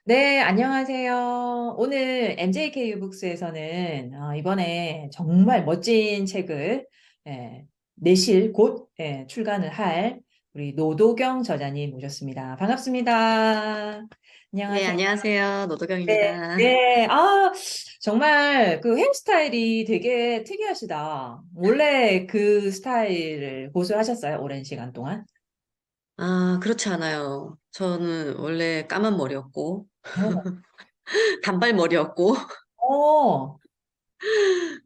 네, 안녕하세요. 오늘 MJK 유북스에서는 이번에 정말 멋진 책을 내실 곧 출간을 할 우리 노도경 저자님 모셨습니다. 반갑습니다. 네, 안녕하세요. 안녕하세요. 네, 노도경입니다. 네. 정말 그 헤어스타일이 되게 특이하시다. 원래 그 스타일을 고수하셨어요? 오랜 시간 동안? 아, 그렇지 않아요. 저는 원래 까만 머리였고, 어, 단발머리였고, 어,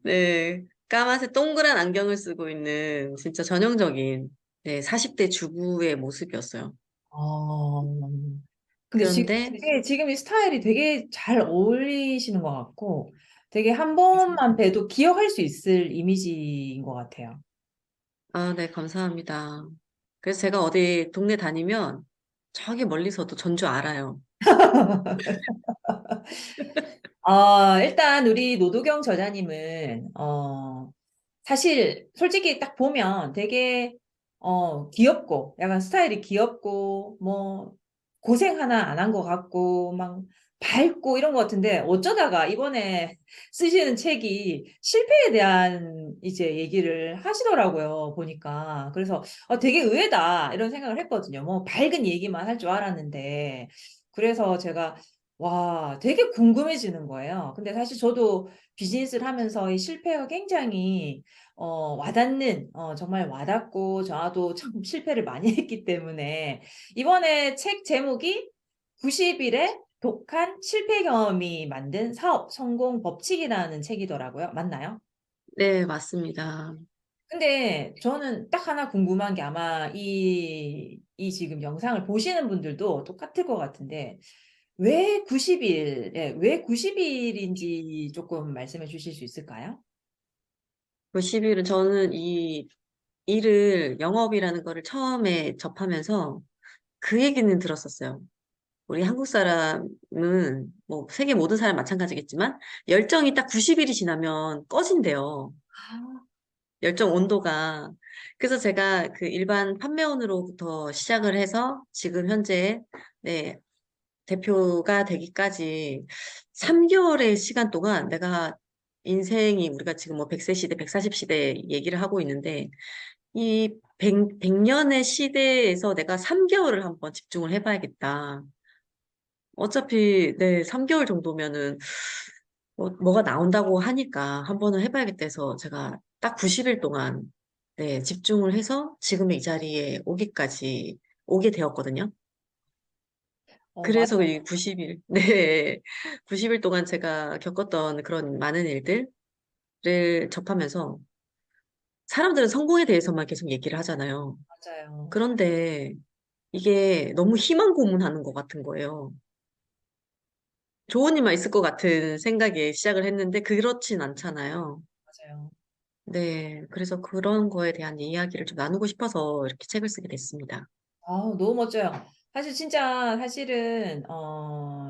네, 까만색 동그란 안경을 쓰고 있는 진짜 전형적인, 네, 40대 주부의 모습이었어요. 어. 근데 그런데, 지금 이 스타일이 되게 잘 어울리시는 것 같고, 되게 한 번만 봬도 기억할 수 있을 이미지인 것 같아요. 아, 네, 감사합니다. 그래서 제가 어디 동네 다니면 저기 멀리서도 전주 알아요. 일단 우리 노도경 저자님은, 사실 솔직히 딱 보면 되게, 귀엽고, 약간 스타일이 귀엽고, 뭐, 고생 하나 안 한 것 같고, 막 밝고 이런 것 같은데, 어쩌다가 이번에 쓰시는 책이 실패에 대한 이제 얘기를 하시더라고요, 보니까. 그래서 되게 의외다, 이런 생각을 했거든요. 뭐, 밝은 얘기만 할 줄 알았는데. 그래서 제가 와, 되게 궁금해지는 거예요. 근데 사실 저도 비즈니스를 하면서 이 실패가 굉장히 와닿는, 정말 와닿고 저도 참 실패를 많이 했기 때문에 이번에 책 제목이 90일의 독한 실패 경험이 만든 사업 성공 법칙이라는 책이더라고요. 맞나요? 네, 맞습니다. 근데 저는 딱 하나 궁금한 게 아마 이 지금 영상을 보시는 분들도 똑같을 것 같은데 왜 90일, 왜 90일인지 조금 말씀해 주실 수 있을까요? 그 10일은 저는 이 일을, 영업이라는 거를 처음에 접하면서 그 얘기는 들었었어요. 우리 한국 사람은 뭐 세계 모든 사람 마찬가지겠지만 열정이 딱 90일이 지나면 꺼진대요. 아, 열정 온도가. 그래서 제가 그 일반 판매원으로부터 시작을 해서 지금 현재 네, 대표가 되기까지 3개월의 시간 동안 내가 인생이 우리가 지금 뭐 100세 시대, 140 시대 얘기를 하고 있는데 이 100년의 시대에서 내가 3개월을 한번 집중을 해봐야겠다. 어차피, 네, 3개월 정도면은, 뭐가 나온다고 하니까 한 번은 해봐야겠다 해서 제가 딱 90일 동안, 네, 집중을 해서 지금의 이 자리에 오게 되었거든요. 그래서 이 맞아요. 90일, 네, 90일 동안 제가 겪었던 그런 많은 일들을 접하면서 사람들은 성공에 대해서만 계속 얘기를 하잖아요. 맞아요. 그런데 이게 너무 희망 고문하는 것 같은 거예요. 좋은 일만 있을 것 같은 생각에 시작을 했는데 그렇진 않잖아요. 맞아요. 네, 그래서 그런 거에 대한 이야기를 좀 나누고 싶어서 이렇게 책을 쓰게 됐습니다. 너무 멋져요. 사실 진짜 사실은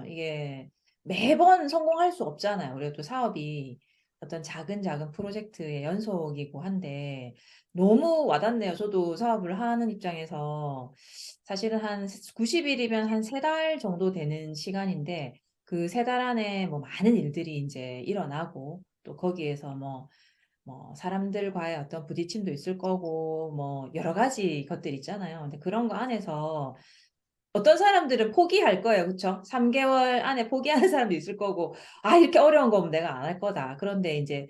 이게 매번 성공할 수 없잖아요. 우리가 또 사업이 어떤 작은 작은 프로젝트의 연속이고 한데 너무 와닿네요. 저도 사업을 하는 입장에서 사실은 한 90일이면 한 세 달 정도 되는 시간인데 그 세 달 안에 뭐 많은 일들이 이제 일어나고 또 거기에서 뭐 사람들과의 어떤 부딪힘도 있을 거고 뭐 여러 가지 것들 있잖아요. 근데 그런 거 안에서 어떤 사람들은 포기할 거예요. 그렇죠? 3개월 안에 포기하는 사람도 있을 거고 이렇게 어려운 거면 내가 안 할 거다. 그런데 이제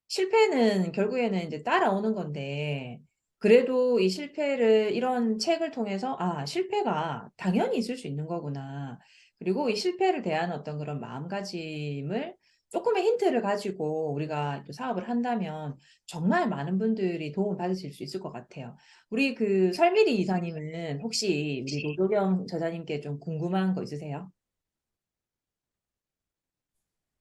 실패는 결국에는 이제 따라오는 건데 그래도 이 실패를 이런 책을 통해서 실패가 당연히 있을 수 있는 거구나. 그리고 이 실패를 대한 어떤 그런 마음가짐을 조금의 힌트를 가지고 우리가 또 사업을 한다면 정말 많은 분들이 도움을 받으실 수 있을 것 같아요. 우리 그 설미리 이사님은 혹시 우리 노도경 저자님께 좀 궁금한 거 있으세요?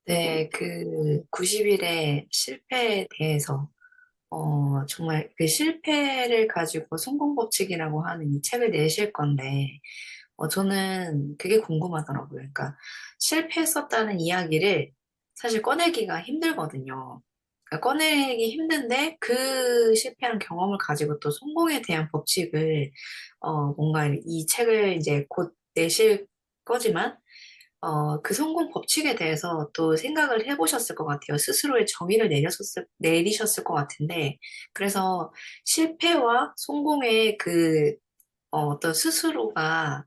네, 그 90일의 실패에 대해서 정말 그 실패를 가지고 성공 법칙이라고 하는 이 책을 내실 건데 저는 그게 궁금하더라고요. 그러니까 실패했었다는 이야기를 사실 꺼내기가 힘들거든요. 그러니까 꺼내기 힘든데 그 실패한 경험을 가지고 또 성공에 대한 법칙을 뭔가 이 책을 이제 곧 내실 거지만 그 성공 법칙에 대해서 또 생각을 해보셨을 것 같아요. 스스로의 정의를 내리셨을 것 같은데, 그래서 실패와 성공의 어떤 스스로가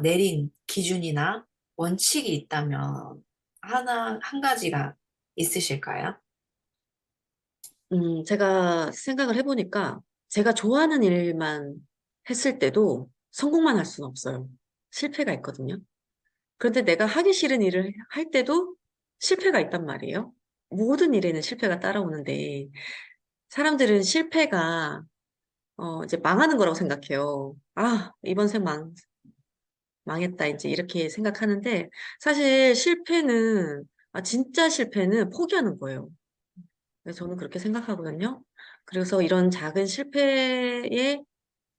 내린 기준이나 원칙이 있다면 한 가지가 있으실까요? 제가 생각을 해보니까 제가 좋아하는 일만 했을 때도 성공만 할 수는 없어요. 실패가 있거든요. 그런데 내가 하기 싫은 일을 할 때도 실패가 있단 말이에요. 모든 일에는 실패가 따라오는데 사람들은 실패가 이제 망하는 거라고 생각해요. 아, 이번 생 망했다. 이제 이렇게 생각하는데 사실 실패는 진짜 실패는 포기하는 거예요. 그래서 저는 그렇게 생각하거든요. 그래서 이런 작은 실패의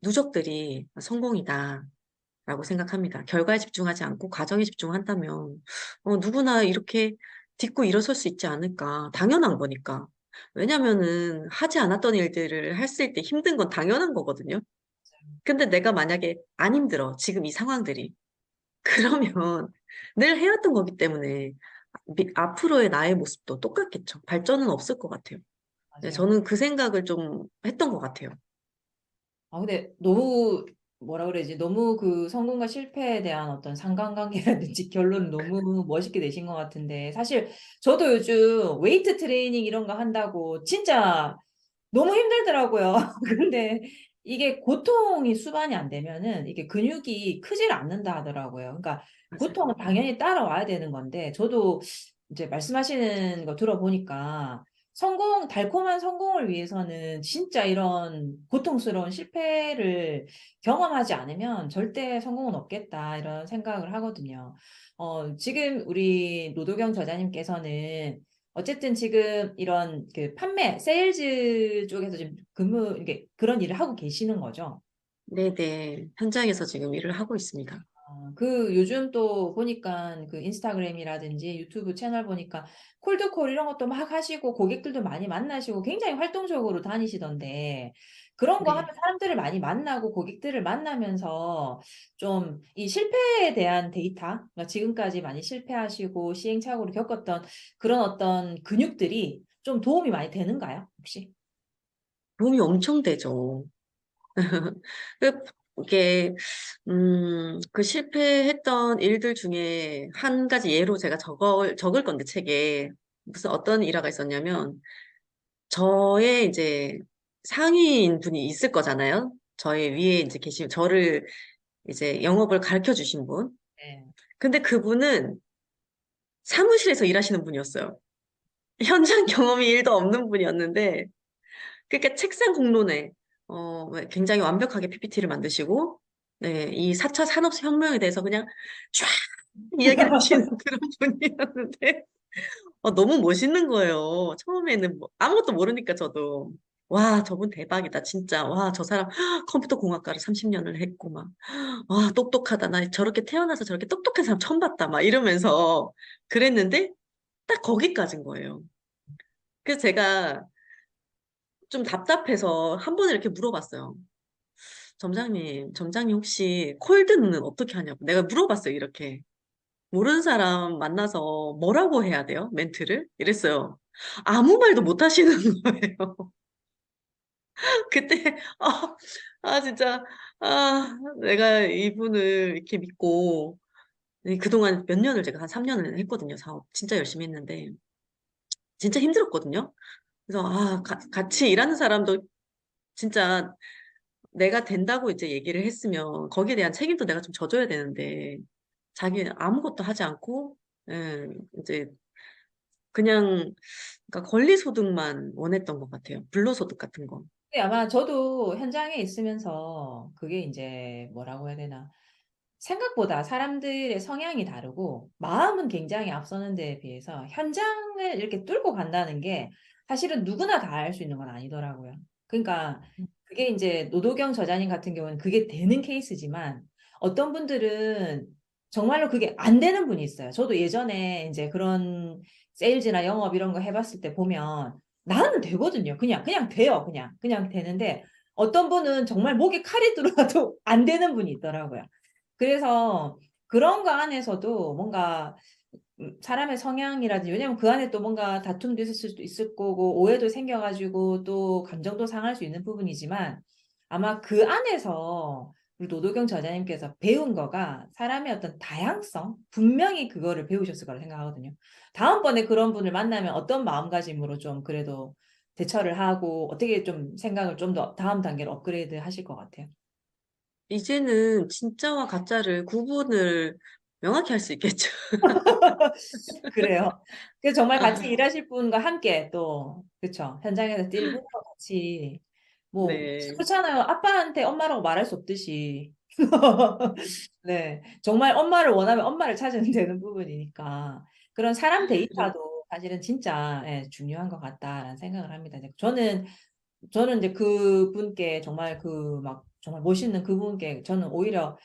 누적들이 성공이다라고 생각합니다. 결과에 집중하지 않고 과정에 집중한다면 누구나 이렇게 딛고 일어설 수 있지 않을까. 당연한 거니까. 왜냐면은 하지 않았던 일들을 했을 때 힘든 건 당연한 거거든요. 근데 내가 만약에 안 힘들어. 지금 이 상황들이. 그러면 늘 해왔던 거기 때문에 앞으로의 나의 모습도 똑같겠죠. 발전은 없을 것 같아요. 네, 맞아요. 저는 그 생각을 좀 했던 것 같아요. 근데 너무 뭐라 그러지? 너무 그 성공과 실패에 대한 어떤 상관관계라든지 결론을 너무 멋있게 내신 것 같은데 사실 저도 요즘 웨이트 트레이닝 이런 거 한다고 진짜 너무 힘들더라고요. 근데 이게 고통이 수반이 안 되면은 이게 근육이 크질 않는다 하더라고요. 그러니까 맞아요. 고통은 당연히 따라와야 되는 건데 저도 이제 말씀하시는 거 들어보니까 달콤한 성공을 위해서는 진짜 이런 고통스러운 실패를 경험하지 않으면 절대 성공은 없겠다, 이런 생각을 하거든요. 지금 우리 노도경 저자님께서는 어쨌든 지금 이런 그 판매, 세일즈 쪽에서 지금 이게 그런 일을 하고 계시는 거죠. 네네. 현장에서 지금 일을 하고 있습니다. 그 요즘 또 보니까 그 인스타그램이라든지 유튜브 채널 보니까 콜드콜 이런 것도 막 하시고 고객들도 많이 만나시고 굉장히 활동적으로 다니시던데 그런 거 하면 네. 사람들을 많이 만나고 고객들을 만나면서 좀 이 실패에 대한 데이터, 그러니까 지금까지 많이 실패하시고 시행착오를 겪었던 그런 어떤 근육들이 좀 도움이 많이 되는가요, 혹시? 도움이 엄청 되죠. 그, 이게, 그 실패했던 일들 중에 한 가지 예로 제가 적을 건데, 책에. 무슨 어떤 일화가 있었냐면, 저의 이제 상위인 분이 있을 거잖아요. 저의 위에 이제 저를 이제 영업을 가르쳐 주신 분. 네. 근데 그분은 사무실에서 일하시는 분이었어요. 현장 경험이 1도 없는 분이었는데, 그러니까 책상 공론에 굉장히 완벽하게 PPT를 만드시고, 네, 이 4차 산업혁명에 대해서 그냥 쫙 이야기를 하시는 그런 분이었는데, 너무 멋있는 거예요. 처음에는 뭐 아무것도 모르니까 저도. 와, 저분 대박이다, 진짜. 와, 저 사람 컴퓨터 공학과를 30년을 했고, 막. 와, 똑똑하다. 나 저렇게 태어나서 저렇게 똑똑한 사람 처음 봤다. 막 이러면서 그랬는데, 딱 거기까지인 거예요. 그래서 제가 좀 답답해서 한 번을 이렇게 물어봤어요. 점장님 혹시 콜드는 어떻게 하냐고. 내가 물어봤어요, 이렇게. 모르는 사람 만나서 뭐라고 해야 돼요? 멘트를? 이랬어요. 아무 말도 못 하시는 거예요. 그때, 진짜, 내가 이분을 이렇게 믿고, 그동안 몇 년을 제가 한 3년을 했거든요, 사업. 진짜 열심히 했는데, 진짜 힘들었거든요. 그래서, 같이 일하는 사람도 진짜 내가 된다고 이제 얘기를 했으면 거기에 대한 책임도 내가 좀 져줘야 되는데 자기는 아무것도 하지 않고 이제 그냥 그러니까 권리소득만 원했던 것 같아요. 불로소득 같은 거. 근데 아마 저도 현장에 있으면서 그게 이제 뭐라고 해야 되나. 생각보다 사람들의 성향이 다르고 마음은 굉장히 앞서는 데에 비해서 현장을 이렇게 뚫고 간다는 게 사실은 누구나 다 할 수 있는 건 아니더라고요. 그러니까 그게 이제 노도경 저자님 같은 경우는 그게 되는 케이스지만 어떤 분들은 정말로 그게 안 되는 분이 있어요. 저도 예전에 이제 그런 세일즈나 영업 이런 거 해봤을 때 보면 나는 되거든요. 그냥 돼요. 그냥 되는데 어떤 분은 정말 목에 칼이 들어와도 안 되는 분이 있더라고요. 그래서 그런 거 안에서도 뭔가 사람의 성향이라든지, 왜냐면 그 안에 또 뭔가 다툼도 있을 수도 있을 거고, 오해도 생겨가지고 또 감정도 상할 수 있는 부분이지만, 아마 그 안에서 우리 노도경 저자님께서 배운 거가 사람의 어떤 다양성, 분명히 그거를 배우셨을 거라 생각하거든요. 다음번에 그런 분을 만나면 어떤 마음가짐으로 좀 그래도 대처를 하고, 어떻게 좀 생각을 좀 더 다음 단계로 업그레이드 하실 것 같아요. 이제는 진짜와 가짜를 구분을 명확히 할 수 있겠죠. 그래요. 그래서 정말 같이 아, 일하실 분과 함께 또, 그쵸. 현장에서 뛸 분과 같이, 뭐, 네, 그렇잖아요. 아빠한테 엄마라고 말할 수 없듯이. 네. 정말 엄마를 원하면 엄마를 찾으면 되는 부분이니까. 그런 사람 데이터도 사실은 진짜 예, 중요한 것 같다라는 생각을 합니다. 저는 이제 그분께 정말 그 막 정말 멋있는 그분께 저는 오히려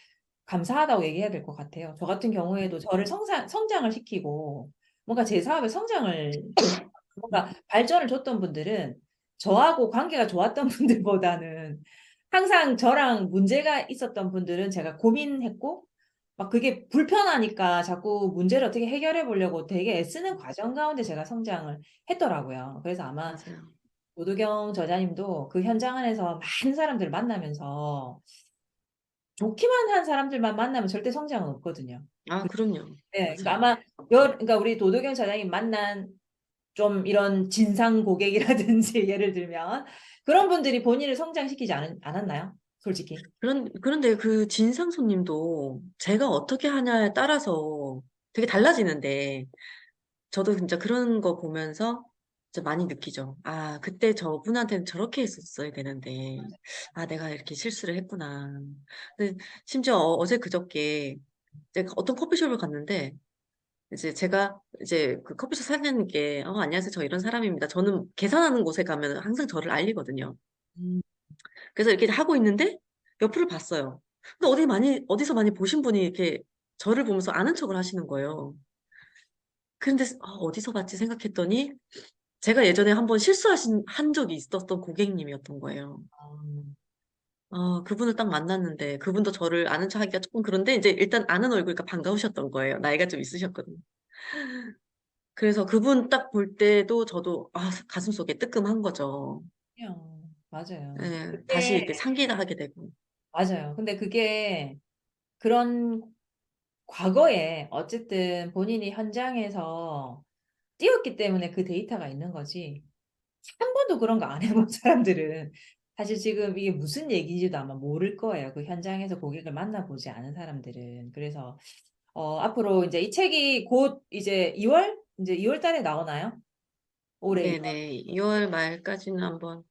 감사하다고 얘기해야 될 것 같아요. 저 같은 경우에도 저를 성장을 시키고 뭔가 제 사업에 성장을 뭔가 발전을 줬던 분들은 저하고 관계가 좋았던 분들보다는 항상 저랑 문제가 있었던 분들은 제가 고민했고 막 그게 불편하니까 자꾸 문제를 어떻게 해결해 보려고 되게 애쓰는 과정 가운데 제가 성장을 했더라고요. 그래서 아마 맞아요. 노도경 저자님도 그 현장 안에서 많은 사람들을 만나면서 좋기만 한 사람들만 만나면 절대 성장은 없거든요. 아, 그럼요. 네, 그러니까 맞아요. 아마 그러니까 우리 도도경 저자님 만난 좀 이런 진상 고객이라든지 예를 들면 그런 분들이 본인을 성장시키지 않았나요? 솔직히. 그런데 그 진상 손님도 제가 어떻게 하냐에 따라서 되게 달라지는데, 저도 진짜 그런 거 보면서 진짜 많이 느끼죠. 아, 그때 저분한테는 저렇게 했었어야 되는데, 아, 내가 이렇게 실수를 했구나. 근데 심지어 어제 그저께 이제 어떤 커피숍을 갔는데, 이제 제가 이제 그 커피숍 사장님께, 안녕하세요. 저 이런 사람입니다. 저는 계산하는 곳에 가면 항상 저를 알리거든요. 음, 그래서 이렇게 하고 있는데, 옆을 봤어요. 근데 어디서 많이 보신 분이 이렇게 저를 보면서 아는 척을 하시는 거예요. 그런데 어디서 봤지 생각했더니 제가 예전에 한번 한 적이 있었던 고객님이었던 거예요. 그분을 딱 만났는데 그분도 저를 아는 척 하기가 조금 그런데 이제 일단 아는 얼굴이니까 반가우셨던 거예요. 나이가 좀 있으셨거든요. 그래서 그분 딱 볼 때도 저도 가슴속에 뜨끔한 거죠. 맞아요. 예, 다시 그게 이렇게 상기를 하게 되고. 맞아요. 근데 그게 그런 과거에 어쨌든 본인이 현장에서 뛰었기 때문에 그 데이터가 있는 거지. 한 번도 그런 거 안 해본 사람들은 사실 지금 이게 무슨 얘기인지도 아마 모를 거예요. 그 현장에서 고객을 만나보지 않은 사람들은. 그래서 앞으로 이제 이 책이 곧 이제 2월 달에 나오나요? 올해 2월. 네네. 2월 말까지는 한번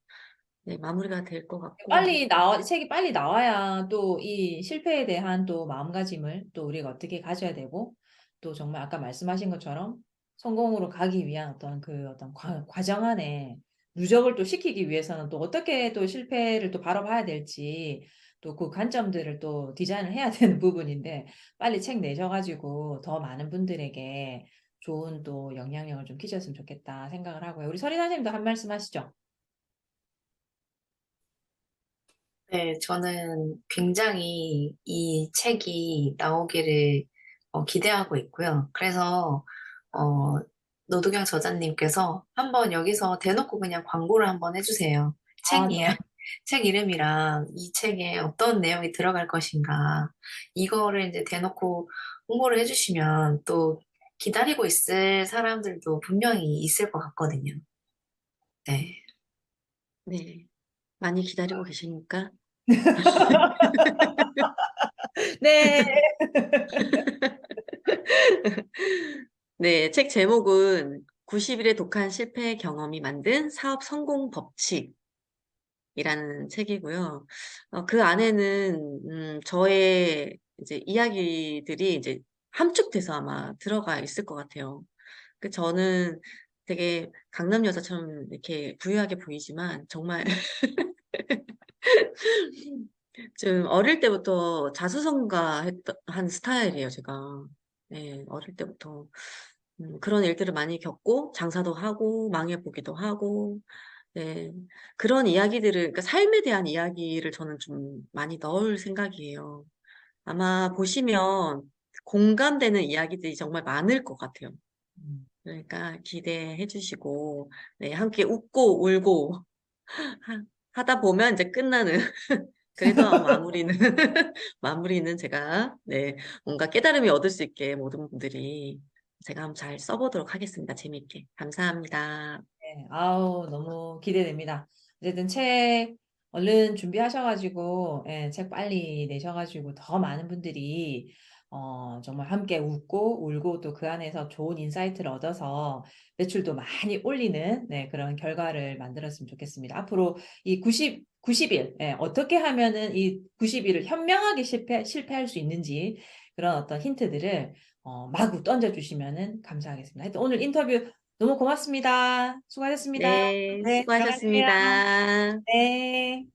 네, 마무리가 될 것 같고. 이 책이 빨리 나와야 또 이 실패에 대한 또 마음가짐을 또 우리가 어떻게 가져야 되고 또 정말 아까 말씀하신 것처럼 성공으로 가기 위한 어떤 그 어떤 과정 안에 누적을 또 시키기 위해서는 또 어떻게 또 실패를 또 바로봐야 될지 또 그 관점들을 또 디자인을 해야 되는 부분인데 빨리 책 내셔가지고 더 많은 분들에게 좋은 또 영향력을 좀 끼쳤으면 좋겠다 생각을 하고요. 우리 서리나 선생님도 한 말씀 하시죠. 네, 저는 굉장히 이 책이 나오기를 기대하고 있고요. 그래서 어, 노도경 저자님께서 한번 여기서 대놓고 그냥 광고를 한번 해주세요. 아, 책 이름이랑 이 책에 어떤 내용이 들어갈 것인가 이거를 이제 대놓고 홍보를 해주시면 또 기다리고 있을 사람들도 분명히 있을 것 같거든요. 네. 네. 많이 기다리고 계십니까? 네. 네, 책 제목은 90일의 독한 실패 경험이 만든 사업 성공 법칙이라는 책이고요. 그 안에는 저의 이제 이야기들이 이제 함축돼서 아마 들어가 있을 것 같아요. 저는 되게 강남 여자처럼 이렇게 부유하게 보이지만 정말 좀 어릴 때부터 한 스타일이에요, 제가. 네, 어릴 때부터. 그런 일들을 많이 겪고, 장사도 하고, 망해보기도 하고, 네. 그런 그러니까 삶에 대한 이야기를 저는 좀 많이 넣을 생각이에요. 아마 보시면 공감되는 이야기들이 정말 많을 것 같아요. 음. 그러니까 기대해 주시고, 네, 함께 웃고 울고 하다 보면 이제 끝나는, 그래도 마무리는, 마무리는 제가, 네, 뭔가 깨달음이 얻을 수 있게 모든 분들이 제가 한번 잘 써보도록 하겠습니다. 재미있게. 감사합니다. 네, 아우, 너무 기대됩니다. 어쨌든 책 얼른 준비하셔가지고, 예, 책 빨리 내셔가지고 더 많은 분들이 정말 함께 웃고 울고 또 그 안에서 좋은 인사이트를 얻어서 매출도 많이 올리는 네, 그런 결과를 만들었으면 좋겠습니다. 앞으로 이 90일, 예, 어떻게 하면은 이 90일을 현명하게 실패할 수 있는지 그런 어떤 힌트들을 마구 던져주시면은 감사하겠습니다. 하여튼 오늘 인터뷰 너무 고맙습니다. 수고하셨습니다. 네, 네, 들어가세요. 수고하셨습니다. 네.